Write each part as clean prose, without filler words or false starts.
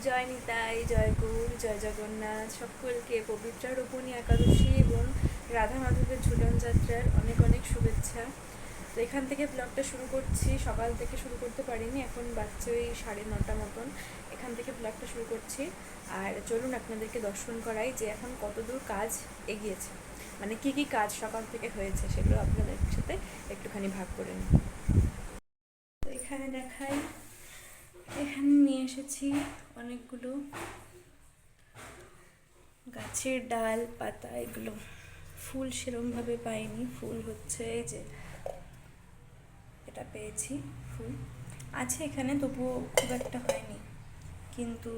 জয় নিতাই, জয় গৌর, জয় জগন্নাথ। সকলকে পবিত্র রূপণী একাদশী এবং রাধা মাধবের ঝুলন যাত্রার অনেক অনেক শুভেচ্ছা। তো এখান থেকে ব্লগটা শুরু করছি। সকাল থেকে শুরু করতে পারিনি, এখন বাচ্চা ওই 9:30 মতন। এখান থেকে ব্লগটা শুরু করছি। আর চলুন আপনাদেরকে দর্শন করাই যে এখন কতদূর কাজ এগিয়েছে, মানে কি কি কাজ সকাল থেকে হয়েছে সেগুলো আপনাদের সাথে একটুখানি ভাগ করে নিই। তো এখানে দেখাই, এখানে নিয়ে এসেছি অনেকগুলো গাছের ডাল পাতা। এগুলো ফুল সেরমভাবে পাইনি, ফুল হচ্ছে এই যে এটা পেয়েছি, ফুল আছে এখানে, তবুও খুব একটা হয়নি। কিন্তু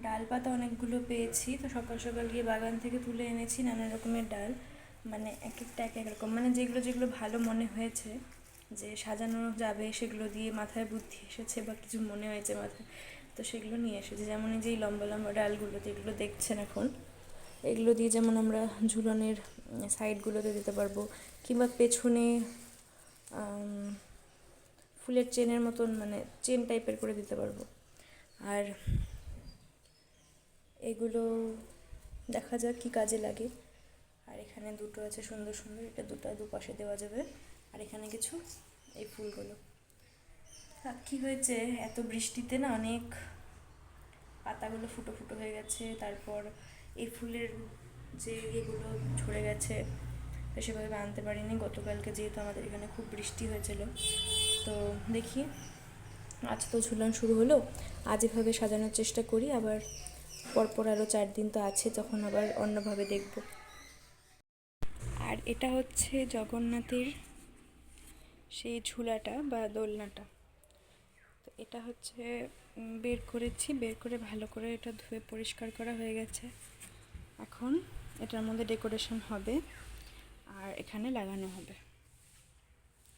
ডাল পাতা অনেকগুলো পেয়েছি। তো সকাল সকাল গিয়ে বাগান থেকে তুলে এনেছি নানা রকমের ডাল, মানে এক একটা এক এক রকম, মানে যেগুলো যেগুলো ভালো মনে হয়েছে যে সাজানো যাবে, সেগুলো দিয়ে মাথায় বুদ্ধি এসেছে বা কিছু মনে হয়েছে মাথায়, তো সেগুলো নিয়ে এসেছে। যেমন এই যে এই লম্বা লম্বা ডালগুলো যেগুলো দেখছেন এখন, এগুলো দিয়ে যেমন আমরা ঝুলনের সাইডগুলোতে দিতে পারবো, কিংবা পেছনে ফুলের চেনের মতন, মানে চেন টাইপের করে দিতে পারবো। আর এগুলো দেখা যাক কি কাজে লাগে। আর এখানে দুটো আছে সুন্দর সুন্দর, এটা দুটো দুপাশে দেওয়া যাবে। আর এখানে কিছু এই ফুলগুলো। আর কী হয়েছে, এত বৃষ্টিতে না অনেক পাতাগুলো ফুটো ফুটো হয়ে গেছে। তারপর এই ফুলের যে এগুলো ঝরে গেছে, সেভাবে আনতে পারিনি গতকালকে, যেহেতু আমাদের এখানে খুব বৃষ্টি হয়েছিল। তো দেখি, আজ তো ঝুলন শুরু হলো, আজ এভাবে সাজানোর চেষ্টা করি। আবার পরপর আরও 4 দিন তো আছে, তখন আবার অন্যভাবে দেখব। আর এটা হচ্ছে জগন্নাথের সেই ঝুলাটা বা দোলনাটা। তো এটা হচ্ছে বের করেছি, বের করে ভালো করে এটা ধুয়ে পরিষ্কার করা হয়ে গেছে। এখন এটার মধ্যে ডেকোরেশন হবে আর এখানে লাগানো হবে,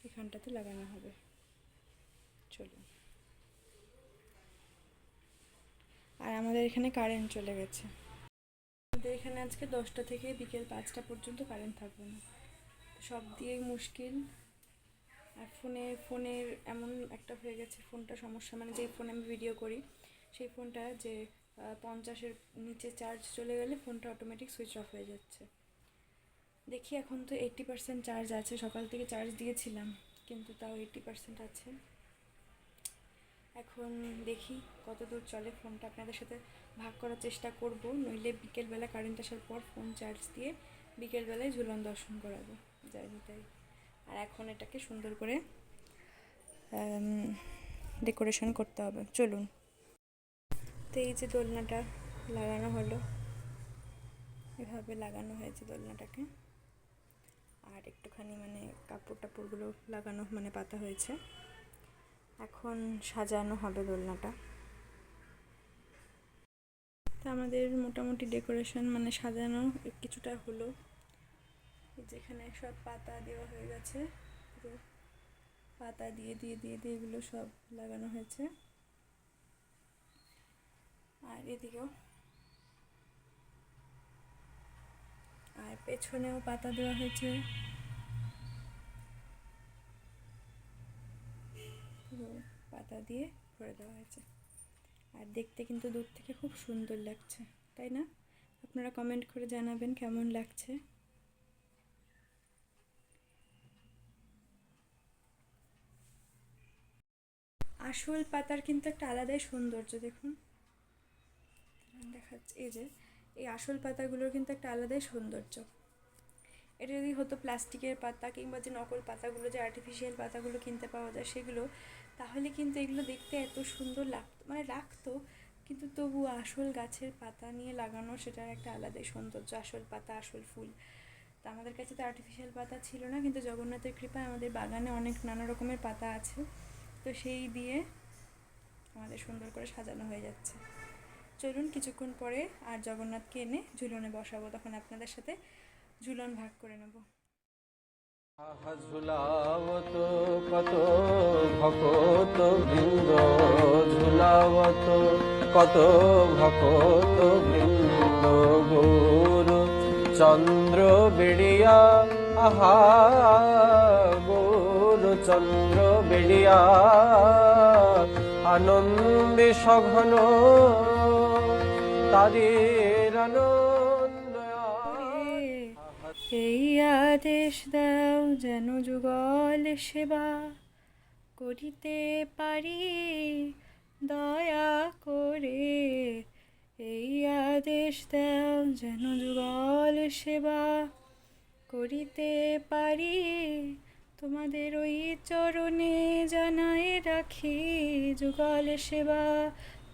এখানটাতে লাগানো হবে। চলুন। আর আমাদের এখানে কারেন্ট চলে গেছে। আমাদের এখানে আজকে 10টা থেকে বিকেল 5টা পর্যন্ত কারেন্ট থাকবে না, সব দিয়েই মুশকিল। আর ফোনের এমন একটা হয়ে গেছে, ফোনটা সমস্যা, মানে যেই ফোনে আমি ভিডিও করি সেই ফোনটা যে 50-এর নিচে চার্জ চলে গেলে ফোনটা অটোমেটিক সুইচ অফ হয়ে যাচ্ছে। দেখি, এখন তো 80% চার্জ আছে, সকাল থেকে চার্জ দিয়েছিলাম কিন্তু তাও 80% আছে। এখন দেখি কত দূর চলে ফোনটা, আপনাদের সাথে ভাগ করার চেষ্টা করব। নইলে বিকেলবেলা কারেন্ট আসার পর ফোন চার্জ দিয়ে বিকেলবেলায় ঝুলন দর্শন করাবো, যাই তাই। আর এখন এটাকে সুন্দর করে ডেকোরেশন করতে হবে। চলুন। তো এই যে দোলনাটা লাগানো হলো, এভাবে লাগানো হয়েছে দোলনাটাকে। আর একটুখানি মানে কাপড় টাপড়গুলো লাগানো, মানে পাতা হয়েছে। এখন সাজানো হবে দোলনাটা। তো আমাদের মোটামুটি ডেকোরেশন মানে সাজানো কিছুটা হলো। যেখানে সব পাতা দেওয়া হয়ে গেছে, পুরো পাতা দিয়ে দিয়ে দিয়ে দিয়ে এগুলো সব লাগানো হয়েছে। আর এদিকেও, আর পেছনেও পাতা দেওয়া হয়েছে, পুরো পাতা দিয়ে ভরে দেওয়া হয়েছে। আর দেখতে কিন্তু দূর থেকে খুব সুন্দর লাগছে, তাই না? আপনারা কমেন্ট করে জানাবেন কেমন লাগছে। আসল পাতার কিন্তু একটা আলাদাই সৌন্দর্য, দেখুন দেখাচ্ছে, এই যে এই আসল পাতাগুলোর কিন্তু একটা আলাদাই সৌন্দর্য। এটা যদি হতো প্লাস্টিকের পাতা কিংবা যে নকল পাতাগুলো, যে আর্টিফিশিয়াল পাতাগুলো কিনতে পাওয়া যায় সেগুলো, তাহলে কিন্তু এগুলো দেখতে এত সুন্দর লাগতো, মানে লাগতো, কিন্তু তবু আসল গাছের পাতা নিয়ে লাগানো, সেটার একটা আলাদাই সৌন্দর্য। আসল পাতা, আসল ফুল। তা আমাদের কাছে তো আর্টিফিশিয়াল পাতা ছিল না, কিন্তু জগন্নাথের কৃপায় আমাদের বাগানে অনেক নানা রকমের পাতা আছে, তো সেই দিয়ে আমাদের সুন্দর করে সাজানো হয়ে যাচ্ছে। চলুন কিছুক্ষণ পরে আর জগন্নাথকে এনে ঝুলনে বসাবো, তখন আপনাদের সাথে ঝুলন ভাগ করে নেব। ঝুলাবত কত ভকত বৃন্দ, ঝুলাবত কত ভকত বৃন্দ, গুরু চন্দ্র বেড়িয়া, আহা গুরু চন্দ্র বেড়িয়া, আনন্দে সঘন তাদের আনন্দ এই আদেশ দাও যেন যুগল সেবা করিতে পারি দয়া করে। এই আদেশ দাও যেন যুগল সেবা করিতে পারি তোমাদের ওই চরণে জানাই রাখি। যুগল সেবা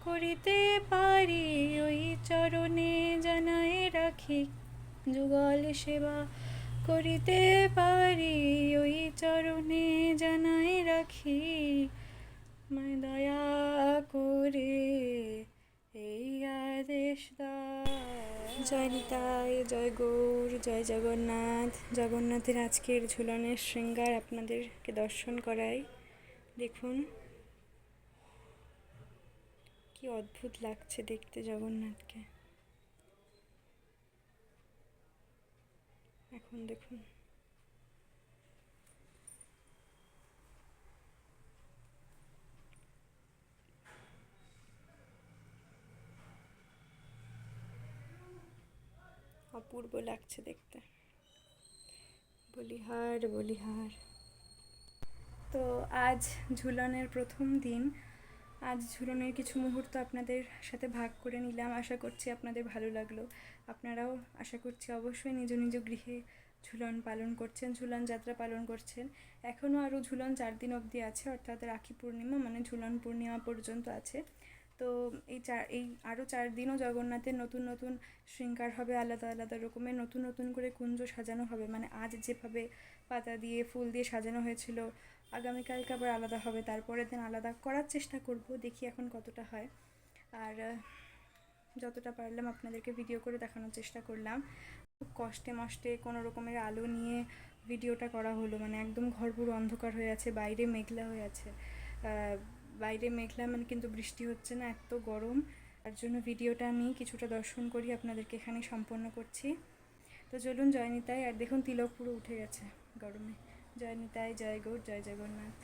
করিতে পারি ওই চরণে জানাই রাখি। যুগল সেবা করিতে পারি ওই চরণে জানাই রাখি। মায় দয়া করে এই আদেশ দাও। জয় নিতাই, জয় গৌর, জয় জগন্নাথ। জগন্নাথের আজকের ঝুলনের শৃঙ্গার আপনাদেরকে দর্শন করাই। দেখুন কি অদ্ভুত লাগছে দেখতে জগন্নাথকে। এখন দেখুন অপূর্ব লাগছে দেখতে। বলিহার বলিহার। তো আজ ঝুলনের প্রথম দিন। আজ ঝুলনের কিছু মুহূর্ত আপনাদের সাথে ভাগ করে নিলাম। আশা করছি আপনাদের ভালো লাগলো। আপনারাও আশা করছি অবশ্যই নিজ নিজ গৃহে ঝুলন পালন করছেন, ঝুলন যাত্রা পালন করছেন। এখনও আরও ঝুলন 4 দিন অবধি আছে, অর্থাৎ রাখি পূর্ণিমা মানে ঝুলন পূর্ণিমা পর্যন্ত আছে। তো এই আরও 4 দিনও জগন্নাথের নতুন নতুন শৃঙ্গার হবে, আলাদা আলাদা রকমের নতুন নতুন করে কুঞ্জ সাজানো হবে। মানে আজ যেভাবে পাতা দিয়ে ফুল দিয়ে সাজানো হয়েছিল, আগামীকালকে আবার আলাদা হবে, তারপরের দিন আলাদা করার চেষ্টা করব। দেখি এখন কতটা হয়। আর যতটা পারলাম আপনাদেরকে ভিডিও করে দেখানোর চেষ্টা করলাম। খুব কষ্টে মষ্টে কোনো রকমের আলো নিয়ে ভিডিওটা করা হলো। মানে একদম ঘর পুরো অন্ধকার হয়ে আছে, বাইরে মেঘলা হয়ে আছে। বাইরে মেঘলা মানে কিন্তু বৃষ্টি হচ্ছে না, এত গরম। তার জন্য ভিডিওটা আমি কিছুটা দর্শন করি আপনাদেরকে এখানে সম্পন্ন করছি। তো চলুন জয় নিতাই। আর দেখুন তিলক পুরো উঠে গেছে গরমে। জয় নিতাই, জয় গৌর, জয় জগন্নাথ।